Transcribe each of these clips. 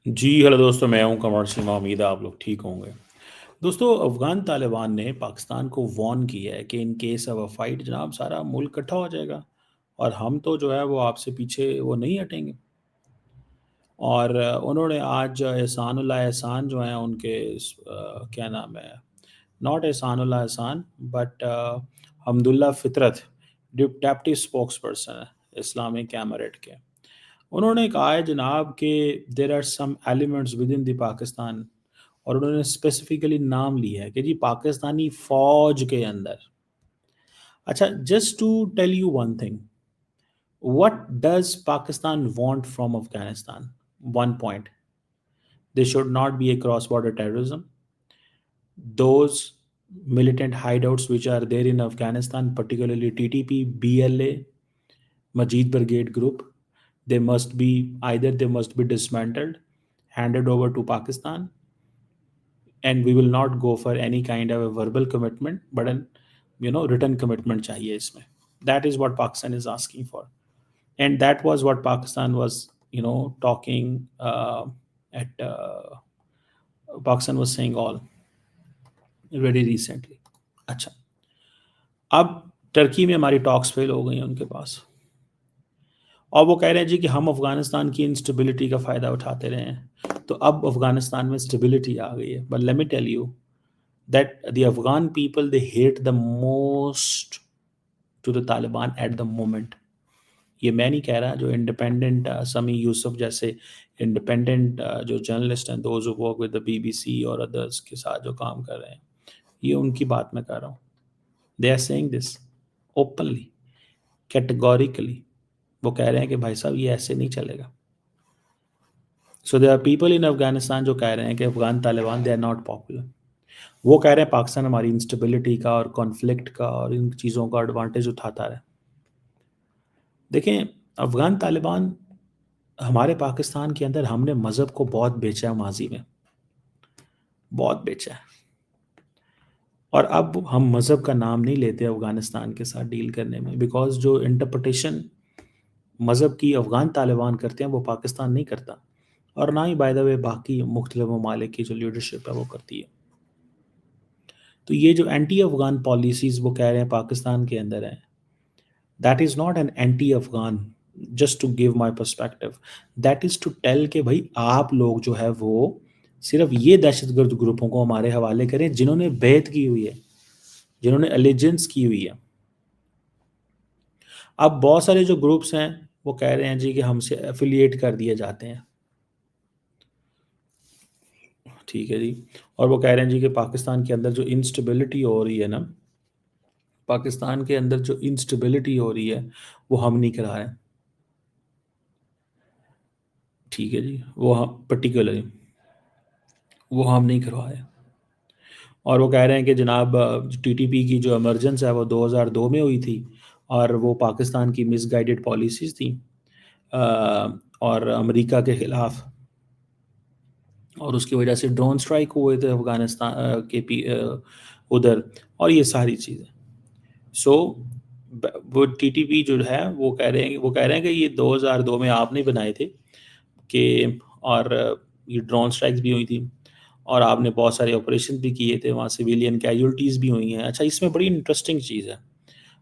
जी, hello दोस्तों, मैं हूं कमर सिंह। उम्मीद है आप लोग ठीक होंगे। दोस्तों, अफ़गान तालिबान ने पाकिस्तान को वार्न किया है कि in case of a fight जनाब सारा मुल्क इकट्ठा हो जाएगा और हम तो जो है वो आपसे पीछे वो नहीं हटेंगे। और उन्होंने आज एहसानुल्लाह एहसान जो हैं उनके क्या नाम है, not Ehsanullah Ehsan but Hamdullah Fitrat, deputy spokesperson Islamic Emirate के। उन्होंने कहा है जनाब कि there are some elements within the Pakistan, और उन्होंने स्पेसिफिकली नाम लिया है कि जी पाकिस्तानी फ़ौज के अंदर। अच्छा, just to tell you one thing, what does Pakistan want from Afghanistan? One point, they should not be a cross border terrorism. Those militant hideouts which are there in Afghanistan, particularly TTP, BLA, Majid Brigade Group, they must be dismantled, handed over to Pakistan, and we will not go for any kind of a verbal commitment, but an written commitment chahiye isme. That is what Pakistan is asking for, and that was what Pakistan was talking at Pakistan was saying all very recently. अच्छा, अब Turkey में हमारी talks fail हो गई हैं उनके पास, और वो कह रहे हैं जी कि हम अफ़गानिस्तान की इंस्टेबिलिटी का फ़ायदा उठाते रहे हैं, तो अब अफ़गानिस्तान में स्टेबिलिटी आ गई है। But let me tell you that the Afghan people they hate the most to the Taliban at the moment. ये मैं नहीं कह रहा, जो इंडिपेंडेंट समी यूसुफ जैसे इंडिपेंडेंट जो जर्नलिस्ट हैं, those who work with the BBC और अदर्स के साथ जो काम कर रहे हैं, ये उनकी बात मैं कर रहा हूँ। They are saying this openly, categorically. वो कह रहे हैं कि भाई साहब ये ऐसे नहीं चलेगा। So there are people in Afghanistan जो कह रहे हैं कि Afghan Taliban they are not popular. वो कह रहे हैं पाकिस्तान हमारी इंस्टेबिलिटी का और कॉन्फ्लिक्ट का और इन चीज़ों का एडवांटेज उठाता है। देखें, अफगान तालिबान हमारे पाकिस्तान के अंदर हमने मज़हब को बहुत बेचा है माजी में, बहुत बेचा है। और अब हम मज़हब का नाम नहीं लेते अफगानिस्तान के साथ डील करने में, बिकॉज जो इंटरप्रटेशन मज़हब की अफ़गान तालिबान करते हैं वो पाकिस्तान नहीं करता, और ना ही बाय द वे बाकी मुख्तलिफ ममालिक की जो लीडरशिप है वो करती है। तो ये जो एंटी अफ़गान पॉलिसीज़ वो कह रहे हैं पाकिस्तान के अंदर हैं, that is not an anti Afghan, just to give my perspective, that is to tell के भाई आप लोग जो है वो सिर्फ ये दहशतगर्द ग्रुपों को हमारे हवाले करें जिन्होंने बैत की हुई है, जिन्होंने एलिजेंस की हुई है। अब बहुत सारे जो ग्रुप्स हैं वो कह रहे हैं जी कि हमसे एफिलिएट कर दिए जाते हैं, ठीक है जी। और वो कह रहे हैं जी कि पाकिस्तान के अंदर जो इंस्टेबिलिटी हो रही है ना, पाकिस्तान के अंदर जो इंस्टेबिलिटी हो रही है वो हम नहीं करा रहे हैं, ठीक है जी। वो हम पर्टिकुलरली वो हम नहीं करवाए। और वो कह रहे हैं कि जनाब टीटीपी की जो इमरजेंस है वो 2002 में हुई थी, और वो पाकिस्तान की मिसगाइडेड पॉलिसीज़ थी और अमेरिका के ख़िलाफ़, और उसकी वजह से ड्रोन स्ट्राइक हुए थे अफ़गानिस्तान उधर, और ये सारी चीज़ें। सो वो टीटीपी जो है वो कह रहे हैं कि ये 2002 में आपने बनाए थे कि, और ये ड्रोन स्ट्राइक्स भी हुई थी और आपने बहुत सारे ऑपरेशन भी किए थे, वहाँ सिविलियन कैजुअल्टीज़ भी हुई हैं। अच्छा, इसमें बड़ी इंटरेस्टिंग चीज़ है,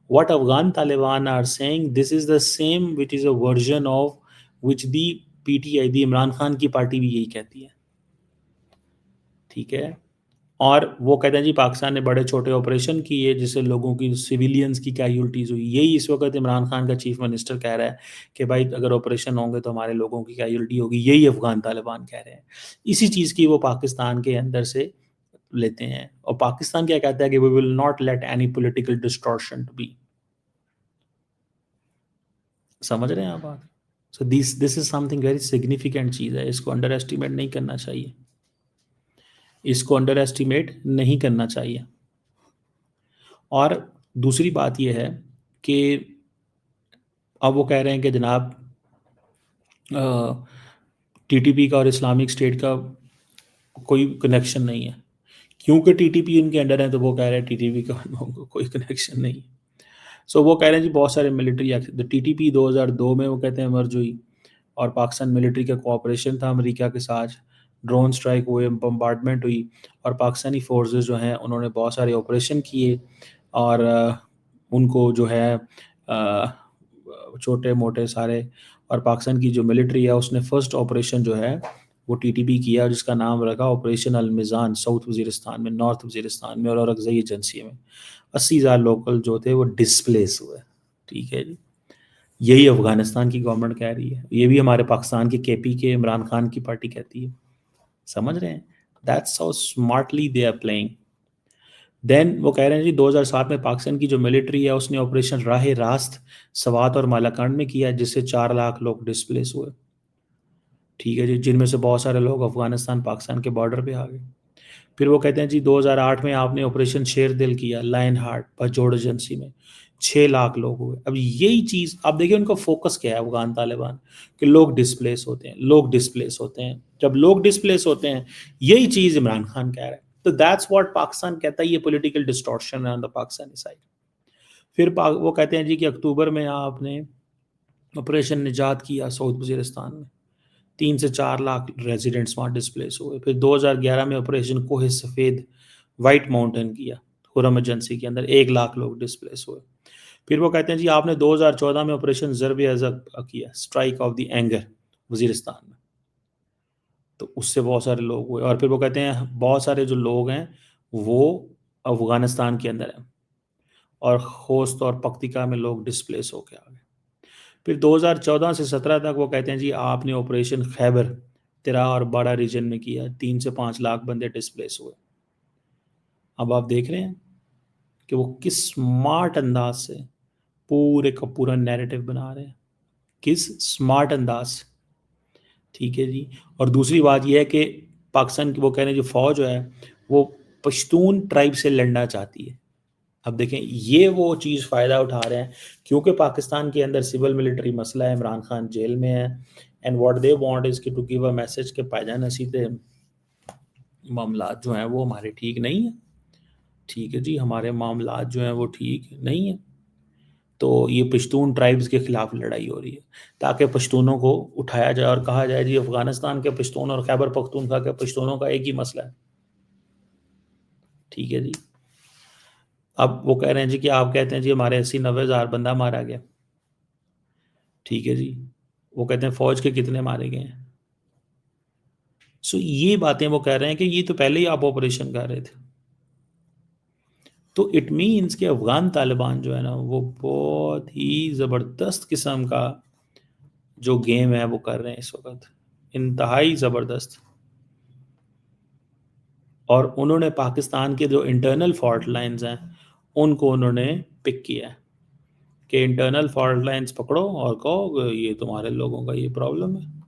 what Afghan Taliban are saying, this is the same which is a version of which the PTI, the Imran Khan की पार्टी भी यही कहती है, ठीक है। और वो कहते हैं जी पाकिस्तान ने बड़े छोटे ऑपरेशन किए जिससे लोगों की, सिविलियंस की कैजुअल्टीज़ हुई। यही इस वक्त इमरान खान का चीफ मिनिस्टर कह रहा है कि भाई अगर ऑपरेशन होंगे तो हमारे लोगों की कैजुअल्टी होगी। यही अफ़गान तालिबान कह रहे हैं। इसी चीज़ की वो पाकिस्तान के अंदर से लेते हैं, और पाकिस्तान क्या कहता है कि we will not let any political distortion to be. समझ रहे हैं आप बात? So this this is something very significant चीज़ है, इसको अंडर एस्टिमेट नहीं करना चाहिए, इसको अंडर एस्टिमेट नहीं करना चाहिए। और दूसरी बात यह है कि अब वो कह रहे हैं कि जनाब टीटीपी का और इस्लामिक स्टेट का कोई कनेक्शन नहीं है, क्योंकि टीटीपी उनके अंडर है, तो वो कह रहे हैं टीटीपी का कोई कनेक्शन नहीं है। सो वो कह रहे हैं जी बहुत सारे मिलिट्री एक्ट टीटीपी 2002 में वो कहते हैं मर्ज हुई, और पाकिस्तान मिलिट्री का कोऑपरेशन था अमेरिका के साथ, ड्रोन स्ट्राइक हुए, बम्बार्डमेंट हुई, और पाकिस्तानी फोर्सेस जो हैं उन्होंने बहुत सारे ऑपरेशन किए, और उनको जो है छोटे मोटे सारे, और पाकिस्तान की जो मिलिट्री है उसने फर्स्ट ऑपरेशन जो है वो टीटीपी किया, जिसका नाम रखा ऑपरेशन अलमिज़ान, साउथ वजीरिस्तान में, नॉर्थ वजीरिस्तान में और औरकज़ई एजेंसी में। 80,000 लोकल जो थे वो डिस्प्लेस हुए। ठीक है जी, यही अफगानिस्तान की गवर्नमेंट कह रही है, ये भी हमारे पाकिस्तान के केपी के इमरान खान की पार्टी कहती है। समझ रहे हैं? That's how smartly they are playing. Then वो कह रहे हैं जी 2007 में पाकिस्तान की जो मिलिट्री है उसने ऑपरेशन राह रास्त, सवात और मालाकांड में किया, जिससे 4 लाख लोग डिस्प्लेस हुए। ठीक है जी, जिनमें से बहुत सारे लोग अफगानिस्तान पाकिस्तान के बॉर्डर पे आ गए। फिर वो कहते हैं जी 2008 में आपने ऑपरेशन शेर दिल किया, लायन हार्ट बजोड़ एजेंसी में, 6 लाख लोग हुए। अब यही चीज़ आप देखिए, उनका फोकस क्या है अफगान तालिबान, कि लोग डिस्प्लेस होते हैं, लोग डिस्प्लेस होते हैं। जब लोग डिस्प्लेस होते हैं, यही चीज़ इमरान खान कह रहा है। तो दैट्स व्हाट पाकिस्तान कहता है, ये पॉलिटिकल डिस्टॉर्शन है ऑन द पाकिस्तानी साइड। फिर वो कहते हैं जी कि अक्टूबर में आपने ऑपरेशन निजात किया साउथ वजीरिस्तान में, 3 से 4 लाख रेजिडेंट्स वहाँ डिस्प्लेस हुए। फिर 2011 में ऑपरेशन कोह सफ़ेद, वाइट माउंटेन किया, खुरम एजेंसी के अंदर 1 लाख लोग डिस्प्लेस हुए। फिर वो कहते हैं जी आपने 2014 में ऑपरेशन ज़रब अज़ब किया, strike off the anger, Waziristan में, तो उससे बहुत सारे लोग हुए। और फिर वो कहते हैं बहुत सारे जो लोग हैं वो अफगानिस्तान के अंदर हैं, और खोस्त और पख्तिका में लोग डिस्प्लेस होकर आ गए। फिर 2014 से 17 तक वो कहते हैं जी आपने ऑपरेशन खैबर, तिरा और बाड़ा रीजन में किया, 3 से 5 लाख बंदे डिस्प्लेस हुए। अब आप देख रहे हैं कि वो किस स्मार्ट अंदाज से पूरे का पूरा नैरेटिव बना रहे हैं, किस स्मार्ट अंदाज से। ठीक है जी। और दूसरी बात यह है कि पाकिस्तान की वो कह रहे हैं जो फौज है वो पश्तून ट्राइब से लड़ना चाहती है। अब देखें, ये वो चीज़ फ़ायदा उठा रहे हैं, क्योंकि पाकिस्तान के अंदर सिविल मिलिट्री मसला है, इमरान खान जेल में है, and what they want is to give a message के पायजान नसीते मामलात जो हैं वो हमारे ठीक नहीं है। ठीक है जी, हमारे मामलात जो हैं वो ठीक नहीं है। तो ये पश्तून ट्राइब्स के खिलाफ लड़ाई हो रही है, ताकि पश्तूनों को उठाया जाए और कहा जाए जी अफगानिस्तान के पश्तून और खैबर पख्तूनख्वा के पश्तूनों का एक ही मसला है। ठीक है जी। अब वो कह रहे हैं जी कि आप कहते हैं जी हमारे 80-90 हज़ार बंदा मारा गया। ठीक है जी। वो कहते हैं फौज के कितने मारे गए हैं। सो ये बातें वो कह रहे हैं कि ये तो पहले ही आप ऑपरेशन कर रहे थे। तो इट मीन्स कि अफगान तालिबान जो है ना वो बहुत ही ज़बरदस्त किस्म का जो गेम है वो कर रहे हैं इस वक्त, इंतहाई ज़बरदस्त। और उन्होंने पाकिस्तान के जो इंटरनल फॉल्ट लाइंस हैं उनको उन्होंने पिक किया है कि इंटरनल फॉल्ट लाइंस पकड़ो और कहो ये तुम्हारे लोगों का ये प्रॉब्लम है।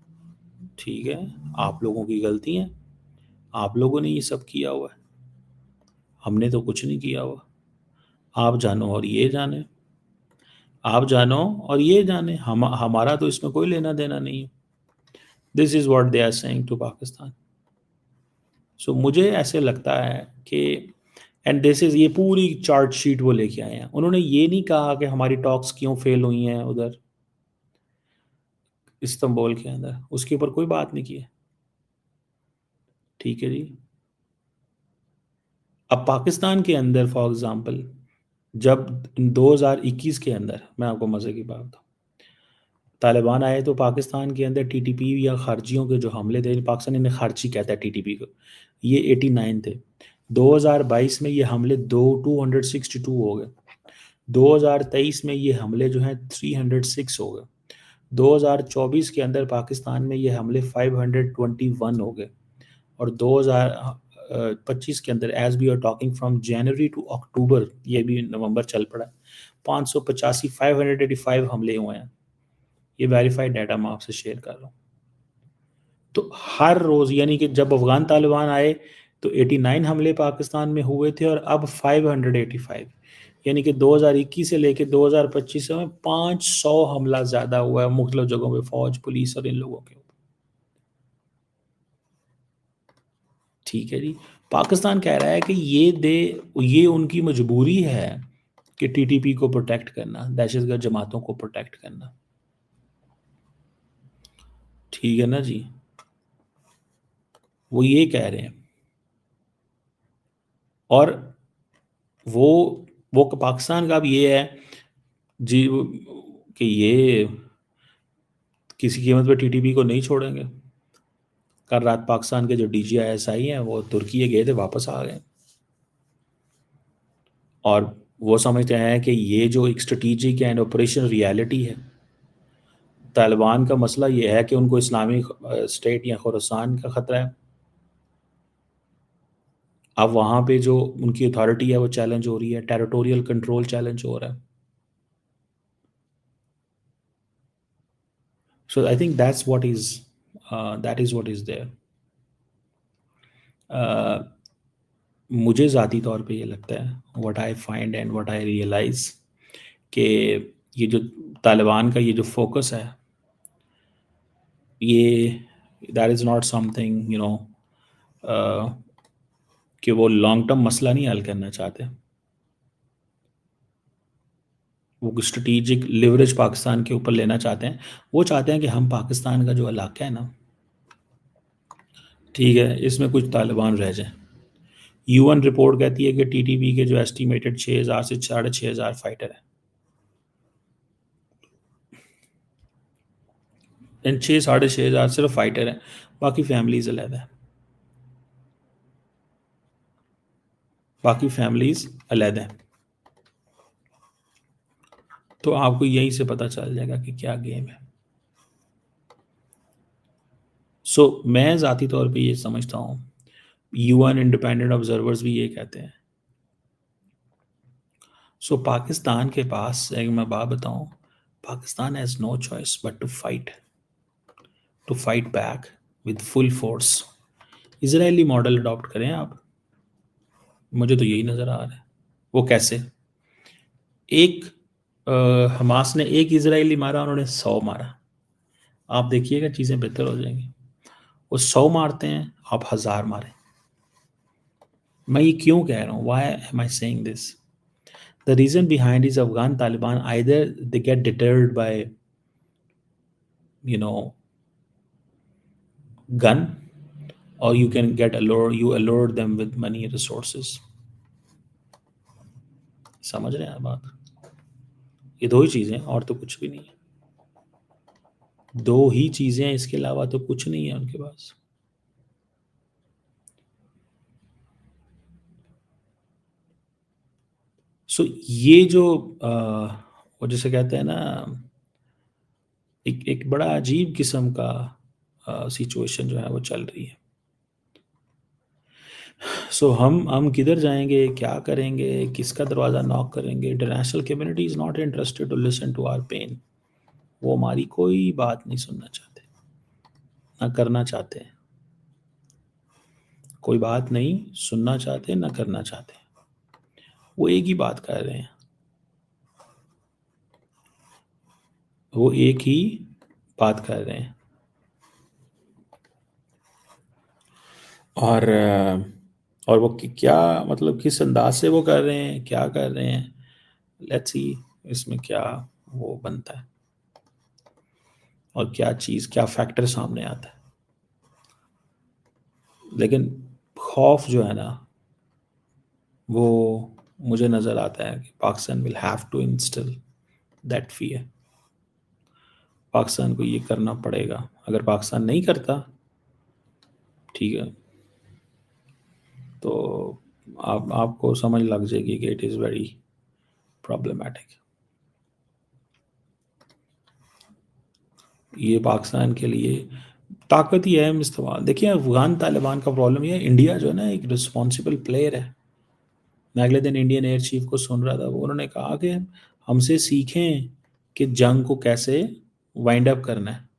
ठीक है, आप लोगों की गलती है, आप लोगों ने ये सब किया हुआ है, हमने तो कुछ नहीं किया हुआ। आप जानो और ये जाने, आप जानो और ये जाने, हमारा तो इसमें कोई लेना देना नहीं है। This is what they are saying to Pakistan. सो मुझे ऐसे लगता है कि एंड दिस इज़, ये पूरी चार्ट शीट वो लेके आए हैं। उन्होंने ये नहीं कहा कि हमारी टॉक्स क्यों फेल हुई हैं उधर इस्तांबुल के अंदर, उसके ऊपर कोई बात नहीं की है। ठीक है जी। अब पाकिस्तान के अंदर फॉर एग्ज़ाम्पल जब 2021 के अंदर, मैं आपको मज़े की बात बताऊँ, तालिबान आए तो पाकिस्तान के अंदर टीटीपी या खारजियों के जो हमले थे, पाकिस्तान इन्हें खारजी कहता है टीटीपी को, ये 89 थे। 2022 में ये हमले 262 हो गए। 2023 में ये हमले जो हैं 306 हो गए। 2024 के अंदर पाकिस्तान में ये हमले 521 हो गए। और 2025 के अंदर as we are talking from January to October, ये भी नवंबर चल पड़ा, 585 585 हमले हुए हैं। ये वेरीफाइड डाटा मैं आपसे शेयर कर रहा हूँ। तो हर रोज़, यानी कि जब अफगान तालिबान आए तो 89 हमले पाकिस्तान में हुए थे, और अब 585, यानी कि 2021 से लेकर 2025 में 500 हमला ज़्यादा हुआ है मुख्तलिफ जगहों पे, फौज, पुलिस और इन लोगों के ऊपर। ठीक है जी। पाकिस्तान कह रहा है कि ये उनकी मजबूरी है कि टीटीपी को प्रोटेक्ट करना, दहशतगर्द जमातों को प्रोटेक्ट करना। ठीक है ना जी, वो ये कह रहे हैं। और वो वो पाकिस्तान का अब ये है जी कि ये किसी कीमत पे टीटीपी को नहीं छोड़ेंगे। कल रात पाकिस्तान के जो DGISI हैं वो तुर्की गए थे, वापस आ गए। और वो समझते हैं कि ये जो एक स्ट्रेटेजिक एंड ऑपरेशन रियलिटी है, तालिबान का मसला ये है कि उनको इस्लामिक स्टेट या खुरासान का ख़तरा है। अब वहाँ पे जो उनकी अथॉरिटी है वो चैलेंज हो रही है, टेरिटोरियल कंट्रोल चैलेंज हो रहा है। So I think that is what is there. मुझे ज़ाती तौर पे ये लगता है, what I find and what I realise, कि ये जो तालिबान का ये जो फोकस है, ये दैट इज़ नॉट समथिंग कि वो लॉन्ग टर्म मसला नहीं हल करना चाहते। वो स्ट्रेटेजिक लिवरेज पाकिस्तान के ऊपर लेना चाहते हैं। वो चाहते हैं कि हम पाकिस्तान का जो इलाका है ना, ठीक है, इसमें कुछ तालिबान रह जाएं। UN रिपोर्ट कहती है कि TTP के जो एस्टिमेटेड 6,000 से 6,500 फाइटर हैं, इन 6,000 सिर्फ फाइटर हैं, बाकी फैमिलीज अलग है। बाकी फैमिलीज अलग हैं। तो आपको यहीं से पता चल जाएगा कि क्या गेम है। मैं ज़ाती तौर पे ये समझता हूँ, UN इंडिपेंडेंट ऑब्जर्वर्स भी ये कहते हैं। पाकिस्तान के पास एक मैं बात बताऊँ, Pakistan has no choice but to fight back with full force. Israeli model adopt करें आप, मुझे तो यही नज़र आ रहा है। वो कैसे? एक हमास ने एक इजरायली मारा, उन्होंने 100 मारा। आप देखिएगा चीज़ें बेहतर हो जाएंगी। वो 100 मारते हैं, आप 1,000 मारें। मैं ये क्यों कह रहा हूँ, why am I saying this? The reason behind is Afghan Taliban either they get deterred by you know gun, or you allure them with money resources। समझ रहे हैं आप बात? ये दो ही चीज़ें, और तो कुछ भी नहीं है। दो ही चीज़ें हैं, इसके अलावा तो कुछ नहीं है उनके पास। ये जो वो जिसे कहते हैं ना, एक एक बड़ा अजीब किस्म का सिचुएशन जो है वो चल रही है। हम किधर जाएंगे, क्या करेंगे, किसका दरवाज़ा नॉक करेंगे? International community is not interested to listen to our pain. वो हमारी कोई बात नहीं सुनना चाहते, ना करना चाहते हैं। कोई बात नहीं सुनना चाहते, ना करना चाहते। वो एक ही बात कर रहे हैं, वो एक ही बात कर रहे हैं। और वो क्या मतलब किस अंदाज से वो कर रहे हैं, क्या कर रहे हैं, लेट्स सी इसमें क्या वो बनता है और क्या चीज़, क्या फैक्टर सामने आता है। लेकिन खौफ जो है ना, वो मुझे नज़र आता है कि Pakistan will have to instil that fear. Pakistan को ये करना पड़ेगा। अगर पाकिस्तान नहीं करता, ठीक है, तो आपको समझ लग जाएगी कि इट इज़ वेरी प्रॉब्लमैटिक। ये पाकिस्तान के लिए ताकत ही अहम इस्तेमाल। देखिए, अफगान तालिबान का प्रॉब्लम ये है, इंडिया जो है ना एक रिस्पॉन्सिबल प्लेयर है। मैं अगले दिन इंडियन एयर चीफ को सुन रहा था, वो उन्होंने कहा कि हमसे सीखें कि जंग को कैसे वाइंड अप करना है।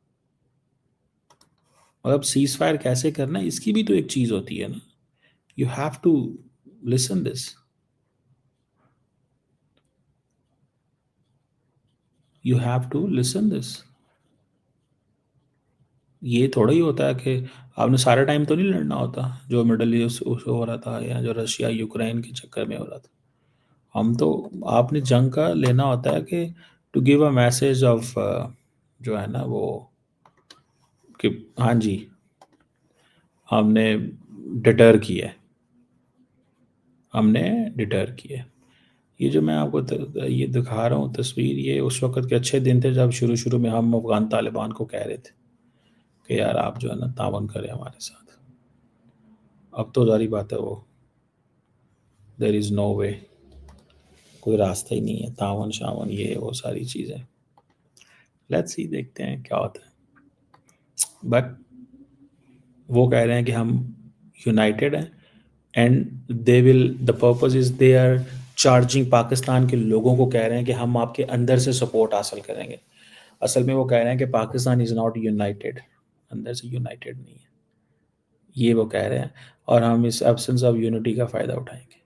मतलब सीज फायर कैसे करना है, इसकी भी तो एक चीज़ होती है ना। You have to listen this, you have to listen this. ये थोड़ा ही होता है कि आपने सारा टाइम तो नहीं लड़ना होता, जो मिडल ईस्ट हो रहा था या जो रशिया यूक्रेन के चक्कर में हो रहा था। हम तो आपने जंग का लेना होता है कि to give a message of जो है ना वो कि हाँ जी, हमने डिटर किया है, हमने डिटर किया है। ये जो मैं आपको ये दिखा रहा हूँ तस्वीर, ये उस वक़्त के अच्छे दिन थे जब शुरू-शुरू में हम अफ़गान तालिबान को कह रहे थे कि यार आप जो है ना तावन करें हमारे साथ। अब तो ज़ाहिर बात है वो देयर इज़ नो वे, कोई रास्ता ही नहीं है, तावन-शावन ये वो सारी चीज़ें। लेट्स सी, देखते हैं क्या होता है। बट वो कह रहे हैं कि हम यूनाइटेड हैं and they will, the purpose is they are charging, Pakistan के लोगों को कह रहे हैं कि हम आपके अंदर से सपोर्ट हासिल करेंगे। असल में वो कह रहे हैं कि पाकिस्तान इज़ नॉट यूनाइटेड, अंदर से यूनाइटेड नहीं है, ये वो कह रहे हैं, और हम इस एब्सेंस ऑफ यूनिटी का फ़ायदा उठाएंगे।